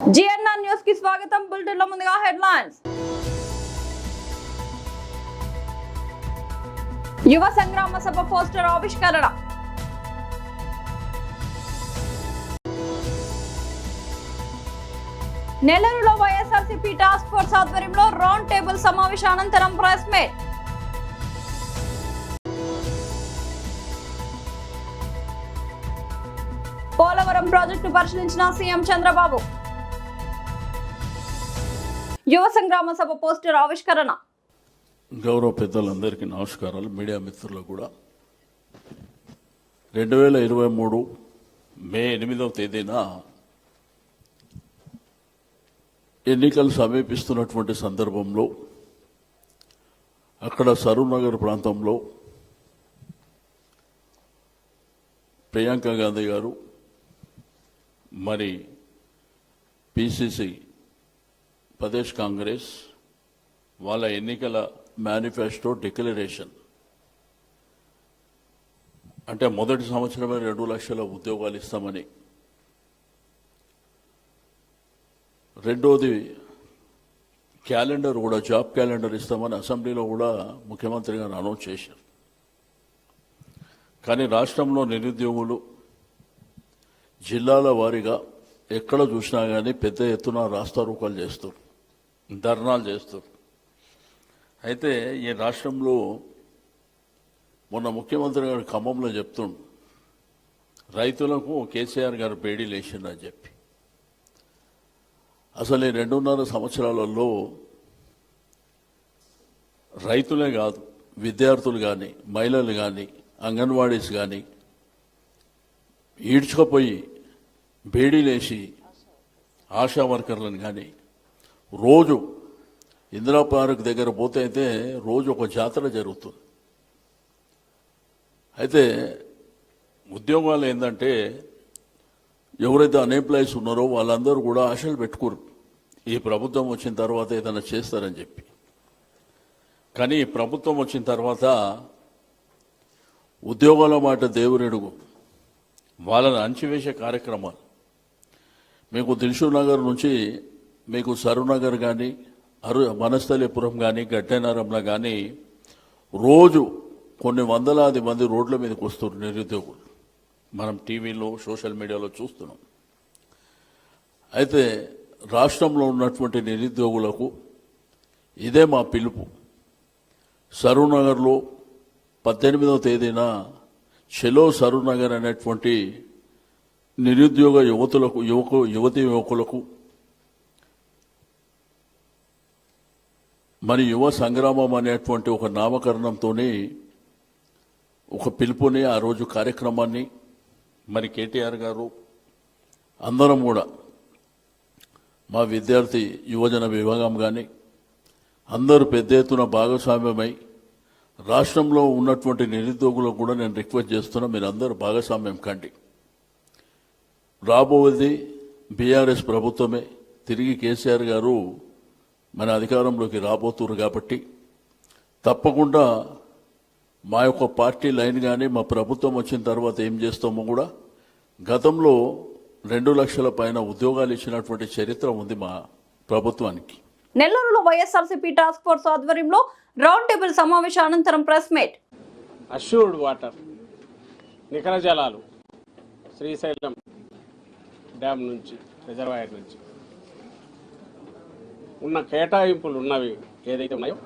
GNR news కి స్వాగతం. Bulletin లో ముందుగా హెడ్లైన్స్. యువ సంగ్రామ సభ పోస్టర్ ఆవిష్కరణ. నెల్లూరులో వైఎస్ఆర్సీపీ టాస్క్ ఫోర్స్ ఆధ్వర్యంలో రౌండ్ టేబుల్ సమావేశం అనంతరం ప్రెస్ మీట్. పోలవరం ప్రాజెక్టు పరిశీలించిన సీఎం చంద్రబాబు. యువ సంగ్రామ సభ పోస్టర్ ఆవిష్కరణ. గౌరవ పెద్దలందరికీ నమస్కారాలు. మీడియా మిత్రులు కూడా 2023 మే 8వ తేదీన ఎన్నికలు సమీపిస్తున్నటువంటి సందర్భంలో అక్కడ సరూర్ నగర్ ప్రాంతంలో ప్రియాంక గాంధీ గారు మరి పిసిసి ప్రదేశ్ కాంగ్రెస్ వాళ్ళ ఎన్నికల మేనిఫెస్టో డిక్లరేషన్ అంటే మొదటి సంవత్సరమే 2 లక్షల ఉద్యోగాలు ఇస్తామని, రెండోది క్యాలెండర్ కూడా జాబ్ క్యాలెండర్ ఇస్తామని అసెంబ్లీలో కూడా ముఖ్యమంత్రి గారు అనౌన్స్ చేశారు. కానీ రాష్ట్రంలో నిరుద్యోగులు జిల్లాల వారీగా ఎక్కడ చూసినా కానీ పెద్ద ఎత్తున రాస్తారోకాలు చేస్తారు, ధర్నాలు చేస్తారు. అయితే ఈ రాష్ట్రంలో మొన్న ముఖ్యమంత్రి గారు ఖమ్మంలో చెప్తుండు, రైతులకు కేసీఆర్ గారు బేడీలు వేసిందని చెప్పి. అసలు ఈ 2.5 సంవత్సరాలలో రైతులే కాదు, విద్యార్థులు కానీ, మహిళలు కానీ, అంగన్వాడీస్ కానీ ఈడ్చుకుపోయి బేడీలేసి ఆశా వర్కర్లను కానీ రోజు ఇందిరా పార్క్ దగ్గర పోతే అయితే రోజు ఒక జాతర జరుగుతుంది. అయితే ఉద్యోగాలు ఏంటంటే ఎవరైతే అన్ఎంప్లాయీస్ ఉన్నారో వాళ్ళందరూ కూడా ఆశలు పెట్టుకోరు, ఈ ప్రభుత్వం వచ్చిన తర్వాత ఏదైనా చేస్తారని చెప్పి. కానీ ఈ ప్రభుత్వం వచ్చిన తర్వాత ఉద్యోగాల మాట దేవురెడుగు వాళ్ళని అణచివేసే కార్యక్రమాలు. మీకు దిల్షుక్ నగర్ నుంచి మీకు సరూర్ నగర్ కానీ, వనస్థలీపురం కానీ, గడ్డెనారంలో కానీ రోజు కొన్ని వందలాది మంది రోడ్ల మీదకి వస్తున్నారు నిరుద్యోగులు. మనం టీవీలో సోషల్ మీడియాలో చూస్తున్నాం. అయితే రాష్ట్రంలో ఉన్నటువంటి నిరుద్యోగులకు ఇదే మా పిలుపు. సరూర్ నగర్లో 18వ తేదీన చెలో సరూర్ నగర్ అనేటువంటి నిరుద్యోగ యువతులకు యువతీ యువకులకు మరి యువ సంగ్రామం అనేటువంటి ఒక నామకరణంతో ఒక పిలుపుని ఆ రోజు కార్యక్రమాన్ని మరి కేటీఆర్ గారు అందరం కూడా మా విద్యార్థి యువజన విభాగం కానీ అందరూ పెద్ద ఎత్తున భాగస్వామ్యమై రాష్ట్రంలో ఉన్నటువంటి నిరుద్యోగులకు కూడా నేను రిక్వెస్ట్ చేస్తున్నా, మీరు అందరూ భాగస్వామ్యం కండి. రాబోయేది బీఆర్ఎస్ ప్రభుత్వమే, తిరిగి కేసీఆర్ గారు మన అధికారంలోకి రాబోతున్నారు. కాబట్టి తప్పకుండా మా యొక్క పార్టీ లైన్ కానీ మా ప్రభుత్వం వచ్చిన తర్వాత ఏం చేస్తామో కూడా, గతంలో 2 లక్షల పైన ఉద్యోగాలు ఇచ్చినటువంటి చరిత్ర ఉంది మా ప్రభుత్వానికి. నెల్లూరులో వైఎస్ఆర్సీపీ టాస్క్ ఫోర్స్ ఆధ్వర్యంలో రౌండ్ టేబుల్ సమావేశం అనంతరం ప్రెస్ మీట్. అష్యూర్డ్ వాటర్, నికర జలాలు శ్రీశైలం డ్యామ్ నుంచి, రిజర్వాయర్ నుంచి ఉన్న కేటాయింపులు ఉన్నవి ఏదైతే ఉన్నాయో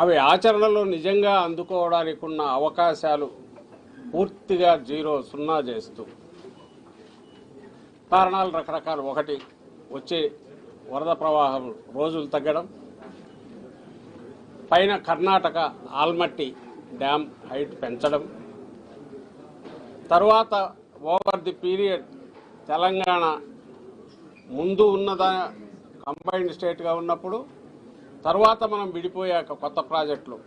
అవి ఆచరణలో నిజంగా అందుకోవడానికి ఉన్న అవకాశాలు పూర్తిగా సున్నా చేస్తూ, కారణాలు రకరకాలు. ఒకటి, వచ్చే వరద ప్రవాహం రోజులు తగ్గడం, పైన కర్ణాటక ఆల్మట్టి డ్యామ్ హైట్ పెంచడం, తర్వాత ఓవర్ ది పీరియడ్ తెలంగాణ ముందు ఉన్నదా కంబైన్డ్ స్టేట్గా ఉన్నప్పుడు, తర్వాత మనం విడిపోయాక కొత్త ప్రాజెక్టులు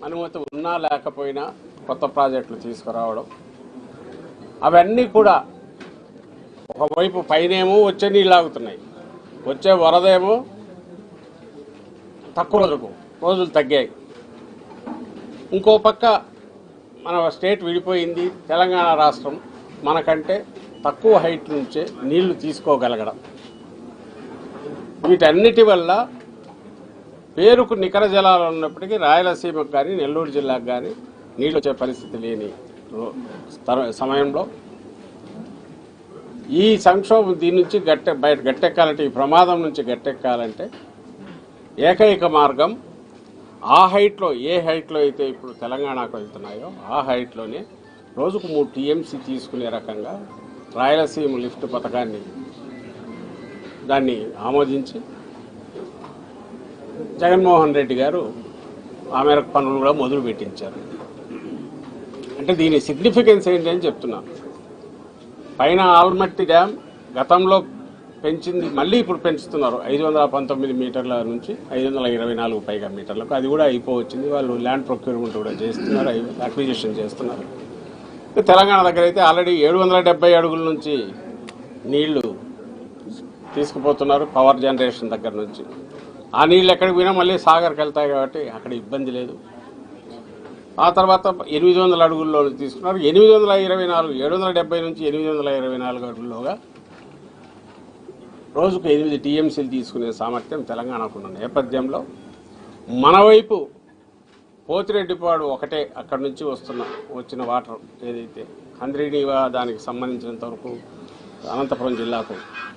అనుమతి ఉన్నా లేకపోయినా కొత్త ప్రాజెక్టులు తీసుకురావడం, అవన్నీ కూడా ఒకవైపు పైనేమో వచ్చే నీళ్ళు ఆగుతున్నాయి, వచ్చే వరదేమో తక్కువ రోజులు తగ్గాయి. ఇంకో పక్క మన స్టేట్ విడిపోయింది, తెలంగాణ రాష్ట్రం మనకంటే తక్కువ హైట్ నుంచే నీళ్లు తీసుకోగలగడం, వీటన్నిటి వల్ల పేరుకు నికర జలాలు ఉన్నప్పటికీ రాయలసీమకు కానీ నెల్లూరు జిల్లాకు కానీ నీళ్ళు వచ్చే పరిస్థితి లేని సమయంలో ఈ సంక్షోభం దీని నుంచి గట్టెక్కాలంటే, ఈ ప్రమాదం నుంచి గట్టెక్కాలంటే ఏకైక మార్గం ఆ హైట్లో, ఏ హైట్లో అయితే ఇప్పుడు తెలంగాణకు వెళ్తున్నాయో ఆ హైట్లోనే రోజుకు 3 TMC తీసుకునే రకంగా రాయలసీమ లిఫ్ట్ పథకాన్ని దాన్ని ఆమోదించి జగన్మోహన్ రెడ్డి గారు ఆ మేరకు పనులు కూడా మొదలు పెట్టించారు. అంటే దీని సిగ్నిఫికెన్స్ ఏంటి అని చెప్తున్నాను. పైన ఆల్మట్టి డ్యామ్ గతంలో పెంచింది మళ్ళీ ఇప్పుడు పెంచుతున్నారు 519 మీటర్ల నుంచి 524 పైగా మీటర్లకు. అది కూడా అయిపోవచ్చింది. వాళ్ళు ల్యాండ్ ప్రొక్యూర్మెంట్ కూడా చేస్తున్నారు, అక్విజిషన్ చేస్తున్నారు. తెలంగాణ దగ్గర అయితే ఆల్రెడీ 770 అడుగుల నుంచి నీళ్లు తీసుకుపోతున్నారు పవర్ జనరేషన్ దగ్గర నుంచి. ఆ నీళ్ళు ఎక్కడికి పోయినా మళ్ళీ సాగర్కి వెళ్తాయి కాబట్టి అక్కడ ఇబ్బంది లేదు. ఆ తర్వాత 800 అడుగుల్లో తీసుకున్నారు. 824 770 నుంచి 824 అడుగుల్లోగా రోజుకు 8 TMCలు తీసుకునే సామర్థ్యం తెలంగాణకు ఉన్న నేపథ్యంలో మన వైపు పోతిరెడ్డిపాడు ఒకటే అక్కడి నుంచి వచ్చిన వాటర్ ఏదైతే హంద్రీనీవా దానికి సంబంధించినంత వరకు అనంతపురం జిల్లాకు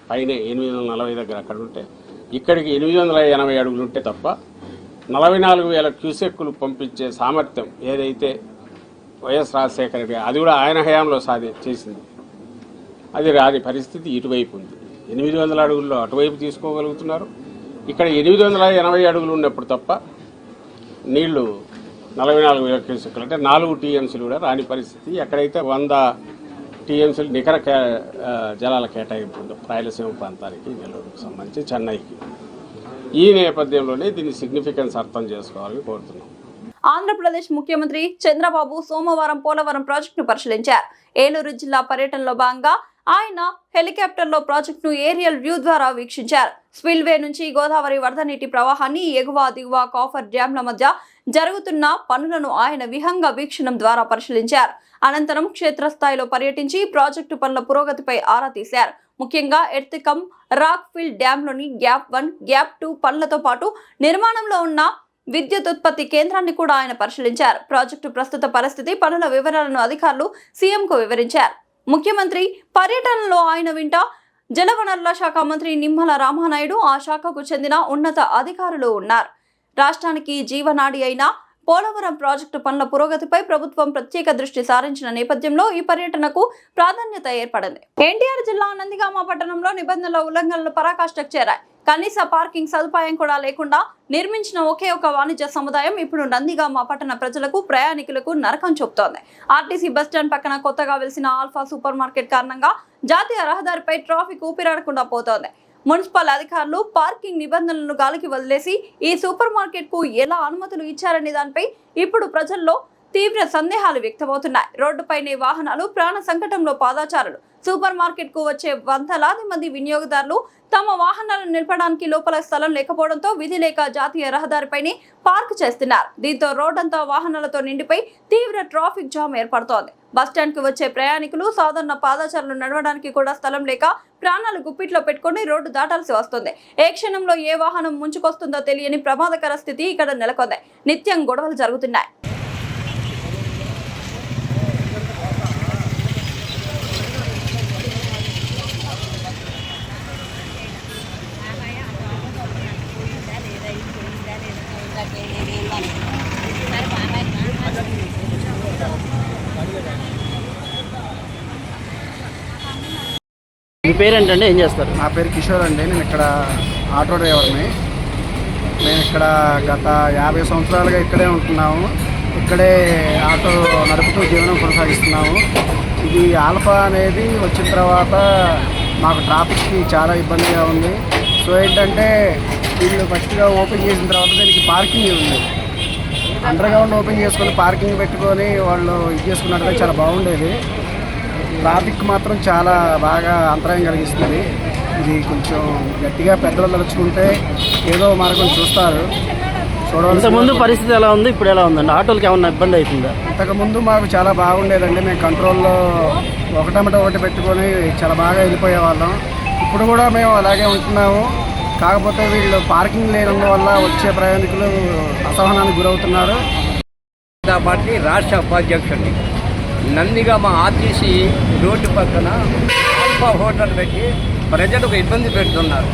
పైనే 840 దగ్గర అక్కడ ఉంటే, ఇక్కడికి 880 అడుగులు ఉంటే తప్ప 44,000 క్యూసెక్కులు పంపించే సామర్థ్యం ఏదైతే వైఎస్ రాజశేఖర రెడ్డి, అది కూడా ఆయన హయాంలో చేసింది, అది రాని పరిస్థితి ఇటువైపు ఉంది. 800 అడుగుల్లో అటువైపు తీసుకోగలుగుతున్నారు. ఇక్కడ 880 అడుగులు ఉన్నప్పుడు తప్ప నీళ్లు 44,000 క్యూసెక్కులు అంటే 4 TMCలు కూడా రాని పరిస్థితి. ఎక్కడైతే 100 TMCలు నికర జలాల కేటాయింపు ఉందో రాయలసీమ ప్రాంతానికి, నెల్లూరుకు సంబంధించి చెన్నైకి, ఈ నేపథ్యంలోనే దీని సిగ్నిఫికెన్స్ అర్థం చేసుకోవాలని కోరుతున్నాం. ఆంధ్రప్రదేశ్ ముఖ్యమంత్రి చంద్రబాబు సోమవారం పోలవరం ప్రాజెక్టును పరిశీలించారు. ఏలూరు జిల్లా పర్యటనలో భాగంగా ఆయన హెలికాప్టర్లో ప్రాజెక్టును ఏరియల్ వ్యూ ద్వారా వీక్షించారు. స్పిల్వే నుంచి గోదావరి వరద నీటి ప్రవాహాన్ని ఎగువ దిగువ కాఫర్ డ్యాంల మధ్య జరుగుతున్న పనులను ఆయన విహంగ వీక్షణం ద్వారా పరిశీలించారు. అనంతరం క్షేత్రస్థాయిలో పర్యటించి ప్రాజెక్టు పనుల పురోగతిపై ఆరా తీశారు. ముఖ్యంగా ఎర్తికం రాక్ ఫిల్ డ్యాంలోని గ్యాప్ 1, గ్యాప్ 2 పనులతో పాటు నిర్మాణంలో ఉన్న విద్యుత్ ఉత్పత్తి కేంద్రాన్ని కూడా ఆయన పరిశీలించారు. ప్రాజెక్టు ప్రస్తుత పరిస్థితి, పనుల వివరాలను అధికారులు సీఎంకు వివరించారు. ముఖ్యమంత్రి పర్యటనలో ఆయన వెంట జలవనరుల శాఖ మంత్రి నిమ్మల రామానాయుడు, ఆ శాఖకు చెందిన ఉన్నత అధికారులు ఉన్నారు. రాష్ట్రానికి జీవనాడి అయిన పోలవరం ప్రాజెక్టు పనుల పురోగతిపై ప్రభుత్వం ప్రత్యేక దృష్టి సారించిన నేపథ్యంలో ఈ పర్యటనకు ప్రాధాన్యత ఏర్పడింది. ఎన్టీఆర్ జిల్లా నందిగామ పట్టణంలో నిబంధనల ఉల్లంఘనలు పరాకాష్ఠకు చేరాయి. కనీస పార్కింగ్ సదుపాయం కూడా లేకుండా నిర్మించిన ఒకే ఒక వాణిజ్య సముదాయం ఇప్పుడు నందిగామ పట్టణ ప్రజలకు, ప్రయాణికులకు నరకం చూపుతోంది. ఆర్టీసీ బస్టాండ్ పక్కన కొత్తగా వెలిసిన ఆల్ఫా సూపర్ మార్కెట్ కారణంగా జాతీయ రహదారిపై ట్రాఫిక్ ఊపిరాడకుండా పోతోంది. మున్సిపల్ అధికారులు పార్కింగ్ నిబంధనలను గాలికి వదిలేసి ఈ సూపర్ మార్కెట్ కు ఎలా అనుమతులు ఇచ్చారనే దానిపై ఇప్పుడు ప్రజల్లో తీవ్ర సందేహాలు వ్యక్తమవుతున్నాయి. రోడ్డుపైనే వాహనాలు, ప్రాణ సంకటంలో పాదాచారులు. సూపర్ మార్కెట్ కు వచ్చే వందలాది మంది వినియోగదారులు తమ వాహనాలను నిలపడానికి లోపల స్థలం లేకపోవడంతో విధి లేక జాతీయ రహదారిపైనే పార్క్ చేస్తున్నారు. దీంతో రోడ్డంతా వాహనాలతో నిండిపోయి తీవ్ర ట్రాఫిక్ జామ్ ఏర్పడుతోంది. బస్టాండ్ కు వచ్చే ప్రయాణికులు, సాధారణ పాదచారులు నడవడానికి కూడా స్థలం లేక ప్రాణాలు గుప్పిట్లో పెట్టుకుని రోడ్డు దాటాల్సి వస్తుంది. ఏ క్షణంలో ఏ వాహనం ముంచుకొస్తుందో తెలియని ప్రమాదకర స్థితి ఇక్కడ నెలకొంది. నిత్యం గొడవలు జరుగుతున్నాయి. మీ పేరేంటండి, ఏం చేస్తారు? నా పేరు కిషోర్ అండి. నేను ఇక్కడ ఆటో డ్రైవర్ని. మేము ఇక్కడ గత 50 సంవత్సరాలుగా ఇక్కడే ఉంటున్నాము. ఇక్కడే ఆటో నడుపుతూ జీవనం కొనసాగిస్తున్నాము. ఇది ఆల్ఫా అనేది వచ్చిన తర్వాత మాకు ట్రాఫిక్కి చాలా ఇబ్బందిగా ఉంది. సో ఏంటంటే వీళ్ళు ఫస్ట్గా ఓపెన్ చేసిన తర్వాత దీనికి పార్కింగ్ ఉంది. అండర్ గ్రౌండ్ ఓపెన్ చేసుకొని పార్కింగ్ పెట్టుకొని వాళ్ళు ఇది చేసుకున్నట్టుగా చాలా బాగుండేది. ట్రాఫిక్ మాత్రం చాలా బాగా అంతరాయం కలిగిస్తుంది. ఇది కొంచెం గట్టిగా పెద్దలు తలుచుకుంటే ఏదో మార్గం చూస్తారు. ఇంతకుముందు పరిస్థితి ఎలా ఉంది, ఇప్పుడు ఎలా ఉందండి? ఆటోలకి ఏమన్నా ఇబ్బంది అవుతుందా? ఇంతకుముందు మాకు చాలా బాగుండేదండి. మేము కంట్రోల్లో ఒకటమిట ఒకటి పెట్టుకొని చాలా బాగా వెళ్ళిపోయేవాళ్ళం. ఇప్పుడు కూడా మేము అలాగే ఉంటున్నాము. కాకపోతే వీళ్ళు పార్కింగ్ లేనందువల్ల వచ్చే ప్రయాణికులు అసహనానికి గురవుతున్నారు. పార్టీ రాష్ట్ర ఉపాధ్యక్షుడిని నందిగామ ఆర్టీసీ రోడ్డు పక్కన ఆల్ఫా హోటల్ పెట్టి ప్రజలకు ఇబ్బంది పెడుతున్నారు.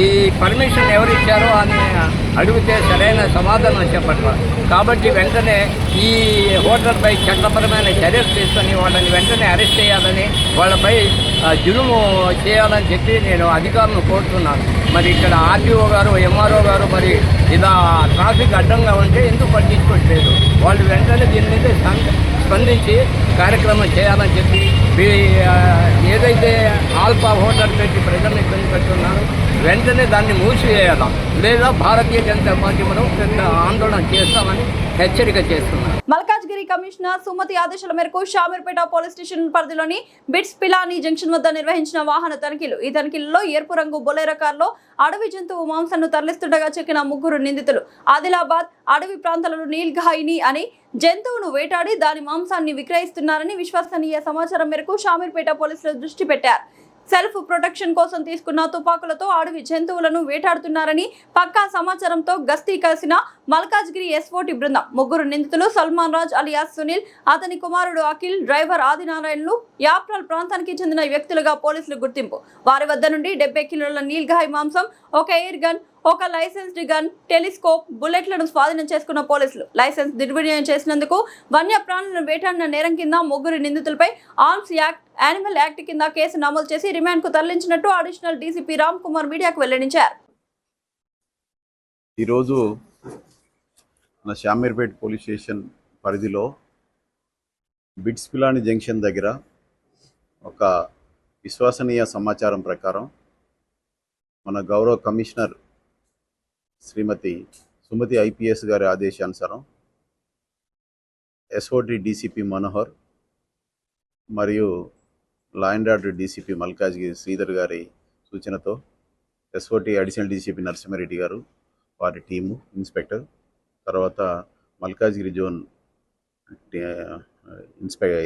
ఈ పర్మిషన్ ఎవరు ఇచ్చారో అని అడిగితే సరైన సమాధానం చెప్పట్లేదు. కాబట్టి వెంటనే ఈ హోటల్పై చట్టపరమైన చర్యలు తీసుకొని వాళ్ళని వెంటనే అరెస్ట్ చేయాలని, వాళ్ళపై జులుము చేయాలని చెప్పి నేను అధికారులను కోరుతున్నాను. మరి ఇక్కడ ఆర్టీఓ గారు, ఎంఆర్ఓ గారు మరి ఇలా ట్రాఫిక్ అడ్డంగా ఉంటే ఎందుకు పట్టించుకోవట్లేదు? వాళ్ళు వెంటనే దీని మీద స్పందించి కార్యక్రమం చేయాలని చెప్పి ఏదైతే ఆల్ఫా హోటల్ పెట్టి ప్రజలను ఇబ్బంది పెడుతున్నారో వెంటనే దాన్ని మూసివేయాలా, లేదా భారతీయ జనతా పార్టీ మనం పెద్ద ఆందోళన చేస్తామని హెచ్చరిక చేస్తున్నారు. మల్కాజ్గిరి కమిషనర్ సుమతి ఆదేశాల మేరకు షామీర్పేట పోలీస్ స్టేషన్ పరిధిలోని బిట్స్ పిలాని జంక్షన్ వద్ద నిర్వహించిన వాహన తనిఖీలు. ఈ తనిఖీలలో ఎరుపు రంగు బొలేరో కారులో అడవి జంతువు మాంసాన్ని తరలిస్తుండగా చిక్కిన 3 నిందితులు ఆదిలాబాద్ అడవి ప్రాంతాలలో నీల్ఘాయిని అని జంతువును వేటాడి దాని మాంసాన్ని విక్రయిస్తున్నారని విశ్వసనీయ సమాచారం మేరకు షామీర్పేట పోలీసులు దృష్టి పెట్టారు. సెల్ఫ్ ప్రొటెక్షన్ కోసం తీసుకున్న తుపాకులతో అడవి జంతువులను వేటాడుతున్నారని పక్కా సమాచారంతో గస్తీ కలిసిన మల్కాజ్గిరి ఎస్ఓటి బృందం 3 నిందితులు సల్మాన్ రాజ్ అలియాస్ సునీల్, అతని కుమారుడు అఖిల్, డ్రైవర్ ఆదినారాయణలు యాప్రాల్ ప్రాంతానికి చెందిన వ్యక్తులుగా పోలీసులు గుర్తింపు. వారి వద్ద నుండి 70 కిలోల నీల్ఘాయ్ మాంసం, ఒక ఎయిర్ గన్, ఒక లైసెన్స్డ్ గన్, టెలిస్కోప్, బుల్లెట్లను స్వాధీనం చేసుకున్న పోలీసులు లైసెన్స్ దుర్వినియోగం చేసినందుకు వన్యప్రాణులను వేటాడిన నేరం కింద 3 నిందితులపై ఆర్మ్స్ యాక్ట్, యానిమల్ యాక్ట్ కింద కేసు నమోదు చేసి రిమాండ్ కు తరలించినట్టు అడిషనల్ డీసీపీ రామ్ కుమార్ మీడియాకు వెల్లడించారు. ఈరోజు మన షామీర్పేట్ పోలీస్ స్టేషన్ పరిధిలో బిట్స్ పిలాని జంక్షన్ దగ్గర ఒక విశ్వసనీయ సమాచారం ప్రకారం మన గౌరవ కమిషనర్ శ్రీమతి సుమతి ఐపీఎస్ గారి ఆదేశానుసారం ఎస్ఓటి డీసీపీ మనోహర్ మరియు law and order DCP Malkajgiri Sridhar గారి సూచనతో ఎస్ఓటి అడిషనల్ డీసీపీ నరసింహారెడ్డి గారు, వారి టీము, ఇన్స్పెక్టర్, తర్వాత మల్కాజ్గిరి జోన్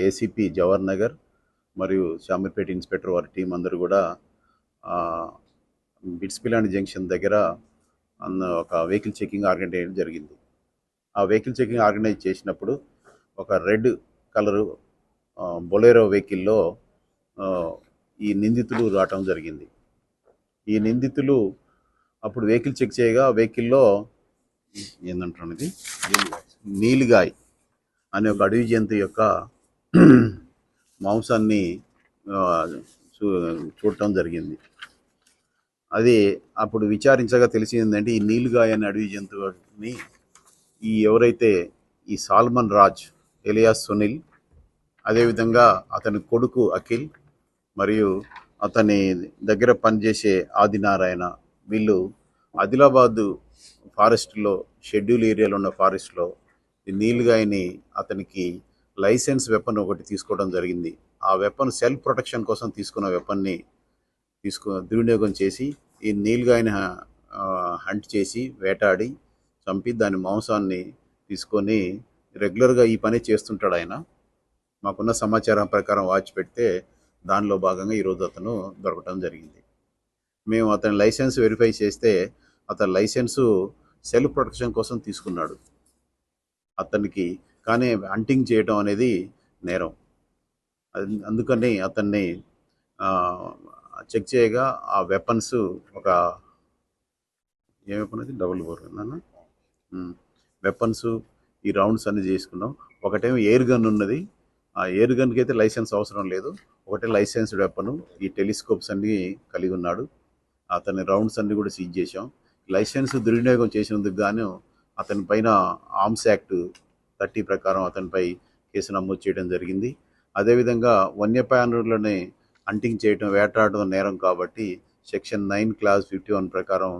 ఏసీపీ జవహర్ నగర్ మరియు షామీర్పేట ఇన్స్పెక్టర్ వారి టీం అందరూ కూడా బిట్స్ పిలాని జంక్షన్ దగ్గర ఒక వెహికల్ చెకింగ్ ఆర్గనైజ్ చేయడం జరిగింది. ఆ వెహికల్ చెకింగ్ ఆర్గనైజ్ చేసినప్పుడు ఒక రెడ్ కలరు బొలేరో వెహికల్లో ఈ నిందితులు రావటం జరిగింది. ఈ నిందితులు అప్పుడు వెహికల్ చెక్ చేయగా వెహికల్లో ఏంటంటారు, ఇది నీలిగాయ్ అనే ఒక అడవి జంతువు యొక్క మాంసాన్ని చూడటం జరిగింది. అది అప్పుడు విచారించగా తెలిసింది ఏంటంటే ఈ నీలిగాయ్ అనే అడవి జంతువుని ఎవరైతే ఈ సల్మాన్ రాజ్ ఎలియాస్ సునీల్, అదేవిధంగా అతని కొడుకు అఖిల్ మరియు అతని దగ్గర పనిచేసే ఆదినారాయణ, వీళ్ళు ఆదిలాబాద్ ఫారెస్ట్లో షెడ్యూల్ ఏరియాలో ఉన్న ఫారెస్ట్లో ఈ నీలిగాయని అతనికి లైసెన్స్ వెపన్ ఒకటి తీసుకోవడం జరిగింది. ఆ వెపన్ సెల్ఫ్ ప్రొటెక్షన్ కోసం తీసుకున్న వెపన్ని దుర్వినియోగం చేసి ఈ నీలిగాయని హంట్ చేసి వేటాడి చంపి దాని మాంసాన్ని తీసుకొని రెగ్యులర్గా ఈ పని చేస్తుంటాడు ఆయన. మాకున్న సమాచారం ప్రకారం వాచ్ పెడితే దానిలో భాగంగా ఈరోజు అతను దొరకడం జరిగింది. మేము అతని లైసెన్స్ వెరిఫై చేస్తే అతని లైసెన్సు సెల్ఫ్ ప్రొటెక్షన్ కోసం తీసుకున్నాడు అతనికి, కానీ హంటింగ్ చేయడం అనేది నేరం. అందుకని అతన్ని చెక్ చేయగా ఆ వెపన్స్ ఒక ఏ వెపన్ అది వెపన్స్ ఈ రౌండ్స్ అన్ని చేసుకున్నాం. ఒకటేమో ఎయిర్ గన్ ఉన్నది, ఆ ఎయిర్ గన్కి అయితే లైసెన్స్ అవసరం లేదు. ఒకటే లైసెన్స్డ్ వెపన్, ఈ టెలిస్కోప్స్ అన్ని కలిగి ఉన్నాడు. అతని రౌండ్స్ అన్ని కూడా సీజ్ చేశాం. లైసెన్స్ దుర్వినియోగం చేసినందుకు గాను అతని పైన ఆర్మ్స్ యాక్ట్ 30 ప్రకారం అతనిపై కేసు నమోదు చేయడం జరిగింది. అదేవిధంగా వన్యప్రాణులని హంటింగ్ చేయడం, వేటాడడం నేరం కాబట్టి సెక్షన్ 9 క్లాస్ 51 ప్రకారం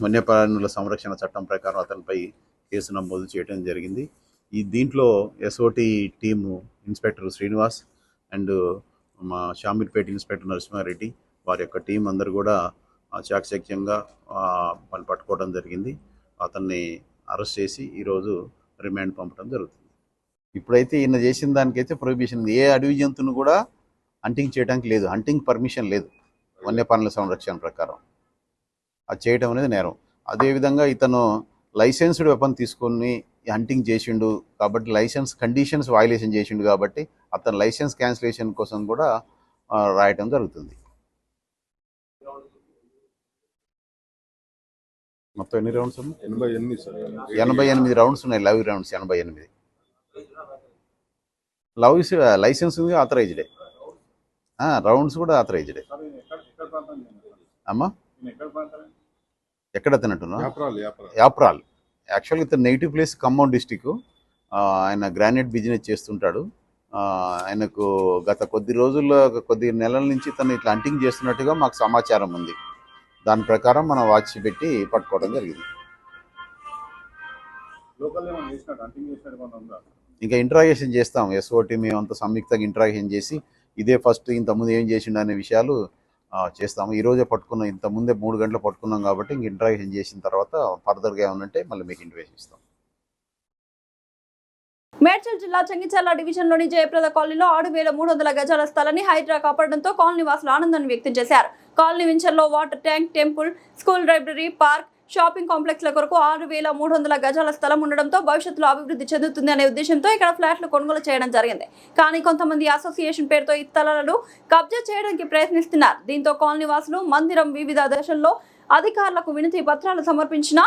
వన్యప్రాణుల సంరక్షణ చట్టం ప్రకారం అతనిపై కేసు నమోదు చేయడం జరిగింది. దీంట్లో SOT team inspector Srinivas and మా షామీర్పేట ఇన్స్పెక్టర్ నరసింహారెడ్డి వారి యొక్క టీం అందరూ కూడా చాకచక్యంగా వాళ్ళు పట్టుకోవడం జరిగింది. అతన్ని అరెస్ట్ చేసి ఈరోజు రిమాండ్ పంపడం జరుగుతుంది. ఇప్పుడైతే ఈయన చేసిన దానికైతే ప్రొహిబిషన్ ఉంది. ఏ అడవి జంతువును కూడా హంటింగ్ చేయడానికి లేదు, హంటింగ్ పర్మిషన్ లేదు వన్యప్రాణుల సంరక్షణ ప్రకారం. అది చేయడం అనేది నేరం. అదేవిధంగా ఇతను లైసెన్స్డ్ వెపన్ తీసుకొని హంటింగ్ చేసిండు కాబట్టి లైసెన్స్ కండిషన్స్ వయలేషన్ చేసిండు కాబట్టి అతను లైసెన్స్ క్యాన్సిలేషన్ కోసం కూడా రాయటం జరుగుతుంది. మొత్తం ఎన్ని రౌండ్స్? 88 రౌండ్స్ ఉన్నాయి. Love rounds 88. లవ్ లైసెన్స్ ఆథరైజ్డే, రౌండ్స్ కూడా ఆథరైజ్డే. అమ్మా ఎక్కడ తిన్నట్టున్నా? యాప్రాల్. యాక్చువల్గా ఇతను నెగిటివ్ ప్లేస్ ఖమ్మం డిస్టిక్. ఆయన గ్రానైట్ బిజినెస్ చేస్తుంటాడు. ఆయనకు గత కొద్ది నెలల నుంచి తను ఇట్లా హంటింగ్ చేస్తున్నట్టుగా మాకు సమాచారం ఉంది. దాని ప్రకారం మనం వాచ్ పెట్టి పట్టుకోవడం జరిగింది. ఇంకా ఇంట్రాగేషన్ చేస్తాం. ఎస్ఓటి మేమంతా సంయుక్తంగా ఇంట్రాగేషన్ చేసి ఇదే ఫస్ట్ ఇంతకుముందు ఏం చేసిండు అనే విషయాలు చేస్తాము. ఈరోజే పట్టుకున్నాం, ఇంతకుముందే 3 గంటలు పట్టుకున్నాం కాబట్టి ఇంక ఇంట్రాగేషన్ చేసిన తర్వాత ఫర్దర్గా ఏమన్నంటే మళ్ళీ మీకు ఇంటిమేషన్ ఇస్తాం. మేడ్చల్ జిల్లా చెంగిచెర్ల డివిజన్లోని జయప్రద కాలనీలో 6,300 గజాల స్థలాన్ని హైడ్రా కాపాడడంతో కాలనీ వాసులు ఆనందాన్ని వ్యక్తం చేశారు. కాలనీ వెంచర్లో water tank, temple, school, library, park, shopping కాంప్లెక్స్ల కొరకు 6,300 గజాల స్థలం ఉండడంతో భవిష్యత్తులో అభివృద్ధి చెందుతుంది అనే ఉద్దేశంతో ఇక్కడ ఫ్లాట్లు కొనుగోలు చేయడం జరిగింది. కానీ కొంతమంది అసోసియేషన్ పేరుతో ఈ స్థలాలను కబ్జా చేయడానికి ప్రయత్నిస్తున్నారు. దీంతో కాలనీ వాసులు మందిరం వివిధ దశల్లో అధికారులకు వినతి పత్రాలు సమర్పించినా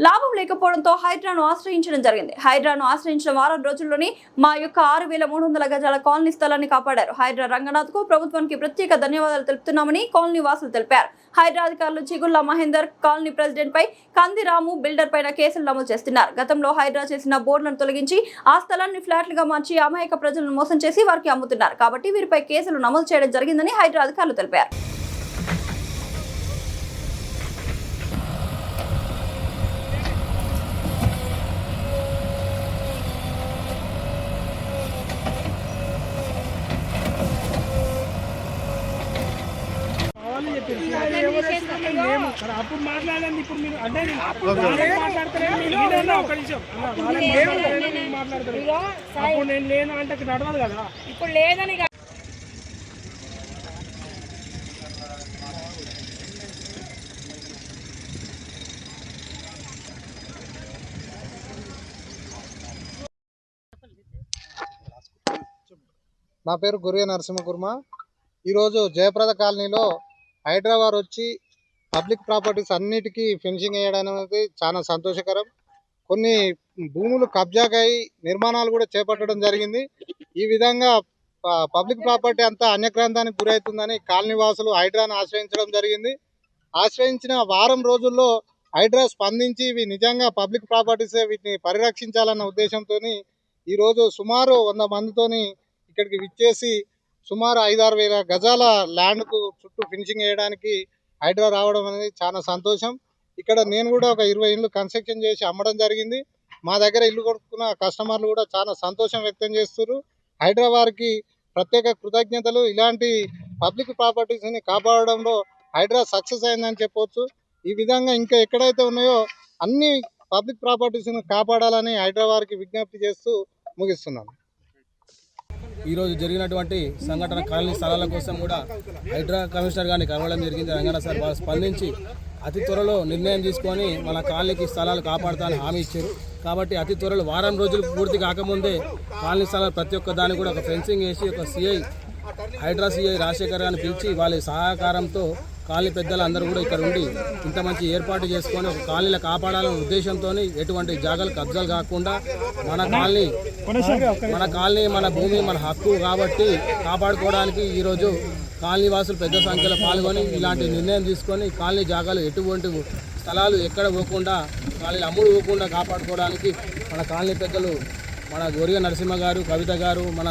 లాభం లేకపోవడంతో హైడ్రాను ఆశ్రయించడం జరిగింది. హైడ్రాను ఆశ్రయించిన వారం రోజుల్లోనే మా యొక్క 6,300 గజాల కాలనీ స్థలాన్ని కాపాడారు. హైడ్రా రంగనాథ్ కు ప్రభుత్వానికి ప్రత్యేక ధన్యవాదాలు తెలుపుతున్నామని కాలనీ వాసులు తెలిపారు. హైడ్రా అధికారులు చిగుళ్ల మహేందర్, కాలనీ ప్రెసిడెంట్ పై కందిరాము, బిల్డర్ పైన కేసులు నమోదు చేస్తున్నారు. గతంలో హైడ్రా చేసిన బోర్డులను తొలగించి ఆ స్థలాన్ని ఫ్లాట్లుగా మార్చి అమాయక ప్రజలను మోసం చేసి వారికి అమ్ముతున్నారు కాబట్టి వీరిపై కేసులు నమోదు చేయడం జరిగిందని హైడ్రా అధికారులు తెలిపారు. అప్పుడు మాట్లాడండి. ఇప్పుడు మీరు అంటే మాట్లాడతారు ఒక నిమిషం మాట్లాడతారు. అప్పుడు నేను లేను అంటే నడవదు కదా. ఇప్పుడు లేదని నా పేరు గురియా నరసింహకుర్మ. ఈరోజు జయప్రద కాలనీలో హైదరాబాద్ వచ్చి పబ్లిక్ ప్రాపర్టీస్ అన్నిటికీ ఫెన్సింగ్ వేయడం అనేది చాలా సంతోషకరం. కొన్ని భూములు కబ్జాకై నిర్మాణాలు కూడా చేపట్టడం జరిగింది. ఈ విధంగా పబ్లిక్ ప్రాపర్టీ అంతా అన్యక్రాంతానికి గురవుతుందని కాలనీ వాసులు హైడ్రాను ఆశ్రయించడం జరిగింది. ఆశ్రయించిన వారం రోజుల్లో హైడ్రా స్పందించి ఇవి నిజంగా పబ్లిక్ ప్రాపర్టీసే, వీటిని పరిరక్షించాలన్న ఉద్దేశంతో ఈరోజు సుమారు 100 మందితోని ఇక్కడికి విచ్చేసి సుమారు 5-6 వేల గజాల ల్యాండ్కు చుట్టూ ఫినిషింగ్ చేయడానికి హైడ్రా రావడం అనేది చాలా సంతోషం. ఇక్కడ నేను కూడా ఒక 20 ఇళ్ళు కన్స్ట్రక్షన్ చేసి అమ్మడం జరిగింది. మా దగ్గర ఇల్లు కొనుక్కున్న కస్టమర్లు కూడా చాలా సంతోషం వ్యక్తం చేస్తున్నారు. హైడ్రా వారికి ప్రత్యేక కృతజ్ఞతలు. ఇలాంటి పబ్లిక్ ప్రాపర్టీస్ని కాపాడడంలో హైడ్రా సక్సెస్ అయిందని చెప్పవచ్చు. ఈ విధంగా ఇంకా ఎక్కడైతే ఉన్నాయో అన్ని పబ్లిక్ ప్రాపర్టీస్ని కాపాడాలని హైడ్రా వారికి విజ్ఞప్తి చేస్తూ ముగిస్తున్నాను. ఈరోజు జరిగినటువంటి సంఘటన కాలనీ స్థలాల కోసం కూడా హైడ్రా కమిషనర్ గారిని కలవడం జరిగింది. రంగన్న సార్ వాళ్ళు స్పందించి అతి త్వరలో నిర్ణయం తీసుకొని మన కాలనీకి స్థలాలు కాపాడుతానని హామీ ఇచ్చారు. కాబట్టి అతి త్వరలో వారం రోజులు పూర్తి కాకముందే కాలనీ స్థలాలు ప్రతి ఒక్క దాన్ని కూడా ఒక ఫెన్సింగ్ వేసి ఒక సిఐ హైడ్రా సిఐ రాజశేఖర్ గారిని పిలిచి వాళ్ళ సహకారంతో కాలనీ పెద్దలు అందరూ కూడా ఇక్కడ ఉండి ఇంత మంచి ఏర్పాటు చేసుకొని ఒక కాలనీలో కాపాడాలనే ఉద్దేశంతో ఎటువంటి జాగాలు కబ్జాలు కాకుండా మన కాలనీ మన భూమి మన హక్కు కాబట్టి కాపాడుకోవడానికి ఈరోజు కాలనీ వాసులు పెద్ద సంఖ్యలో పాల్గొని ఇలాంటి నిర్ణయం తీసుకొని కాలనీ జాగాలు ఎటువంటి స్థలాలు ఎక్కడ పోకుండా కాలనీలు అమ్ముడు పోకుండా కాపాడుకోవడానికి మన కాలనీ పెద్దలు మన గొరియ నరసింహ గారు, కవిత గారు, మన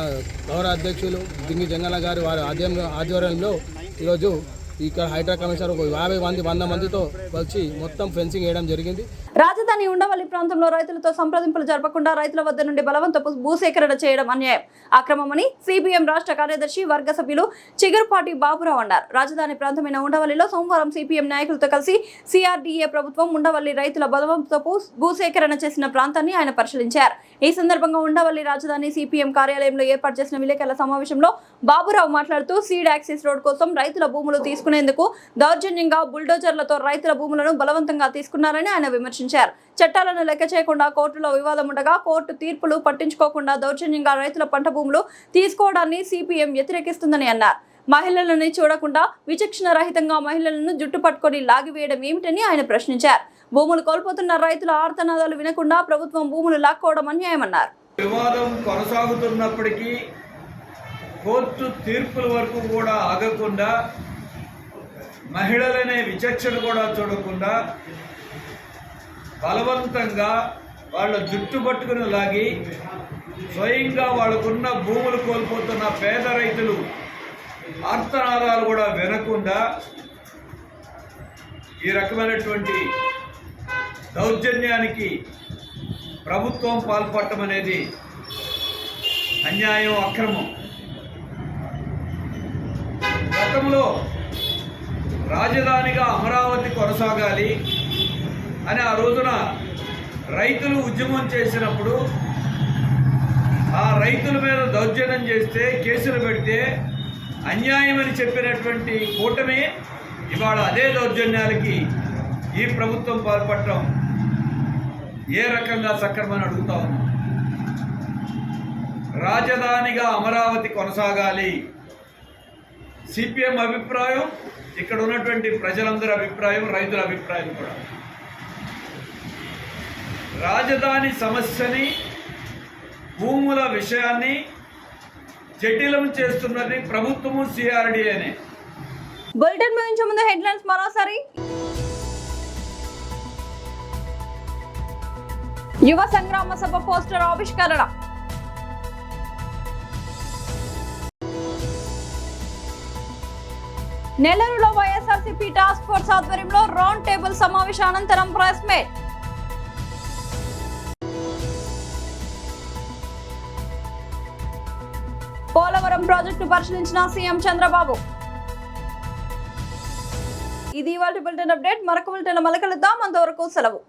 గౌరవ అధ్యక్షులు దింగి జంగన్న గారు వారి ఆధ్వర్యంలో ఈరోజు ఇక్కడ హైడ్రా కమిషనర్ ఒక 50 మంది 100 మందితో వచ్చి మొత్తం ఫెన్సింగ్ వేయడం జరిగింది. రాజధాని రాజధాని ఉండవల్లి ప్రాంతంలో రైతులతో సంప్రదింపులు జరపకుండా రైతుల వద్ద నుండి బలవంతపు భూసేకరణ చేయడం అన్యాయం, అక్రమమని సిపిఎం రాష్ట్ర కార్యదర్శి వర్గ సభ్యులు చిగురుపాటి బాబురావు అన్నారు. రాజధాని ప్రాంతమైన ఉండవల్లిలో సోమవారం సిపిఎం నాయకులతో కలిసి సిఆర్డీఏ ప్రభుత్వం ఉండవల్లి రైతుల బలవంతపు భూసేకరణ చేసిన ప్రాంతాన్ని ఆయన పరిశీలించారు. ఈ సందర్భంగా ఉండవల్లి రాజధాని సిపిఎం కార్యాలయంలో ఏర్పాటు చేసిన విలేకరుల సమావేశంలో బాబురావు మాట్లాడుతూ సీడ్ యాక్సిస్ రోడ్ కోసం రైతుల భూములు తీసుకునేందుకు దౌర్జన్యంగా బుల్డోజర్లతో రైతుల భూములను బలవంతంగా తీసుకున్నారని ఆయన విమర్శించారు. చట్టాలను లెక్క చేయకుండా కోర్టులో వివాదం ఉండగా కోర్టు తీర్పులు పట్టించుకోకుండా దౌర్జన్యంగా రైతుల పంట భూములు తీసుకోవడాన్ని సిపిఎం వ్యతిరేకిస్తుందని అన్నారు. మహిళలని చూడకుండా విచక్షణ రహితంగా మహిళలను జుట్టు పట్టుకొని లాగివేయడం ఏమిటని ఆయన ప్రశ్నించారు. భూములు కోల్పోతున్న రైతుల ఆర్తనాదాలు వినకుండా ప్రభుత్వం భూములు లాక్కోవడం అన్యాయమన్నారు. వివాదం కొనసాగుతున్నప్పటికీ కోర్టు తీర్పుల వరకు కూడా ఆగకుండా, మహిళలనే విచక్షణ కూడా చూడకుండా బలవంతంగా వాళ్ళ జుట్టు పట్టుకుని లాగి స్వయంగా వాళ్ళకున్న భూములు కోల్పోతున్న పేద రైతులు ఆర్తనాదాలు కూడా వినకుండా ఈ రకమైనటువంటి దౌర్జన్యానికి ప్రభుత్వం పాల్పడటం అనేది అన్యాయం, అక్రమం. గతంలో రాజధానిగా అమరావతి కొనసాగాలి అని ఆ రోజున రైతులు ఉద్యమం చేసినప్పుడు ఆ రైతుల మీద దౌర్జన్యం చేస్తే కేసులు పెడితే అన్యాయమని చెప్పినటువంటి కూటమి ఇవాళ అదే దౌర్జన్యాలకి ఈ ప్రభుత్వం పాల్పడటం ఏ రకంగా సక్రమని అడుగుతా ఉన్నాం. రాజధానిగా అమరావతి కొనసాగాలి సిపిఎం అభిప్రాయం, ఇక్కడ ఉన్నటువంటి ప్రజలందరి అభిప్రాయం, రైతుల అభిప్రాయం కూడా. రాజధాని సమస్యని, భూముల విషయాన్ని జటిలం చేస్తున్నది ప్రభుత్వము, సిఆర్డీఏనే. బులెటిన్ ముగించే ముందు హెడ్లైన్స్ మరోసారి. యువ సంగ్రామ సభ పోస్టర్ ఆవిష్కరణ. నెల్లూరులో వైఎస్ఆర్సీపీ టాస్క్ ఫోర్స్ ఆధ్వర్యంలో రౌండ్ టేబుల్ సమావేశం అనంతరం ప్రెస్ మీట్. పోలవరం ప్రాజెక్టు పరిశీలించిన సీఎం చంద్రబాబు. ఇది ఇవాళ బులెటిన్ అప్డేట్. మరొక బులెటిన్ మళ్ళీ కలుద్దాం. అంతవరకు సెలవు.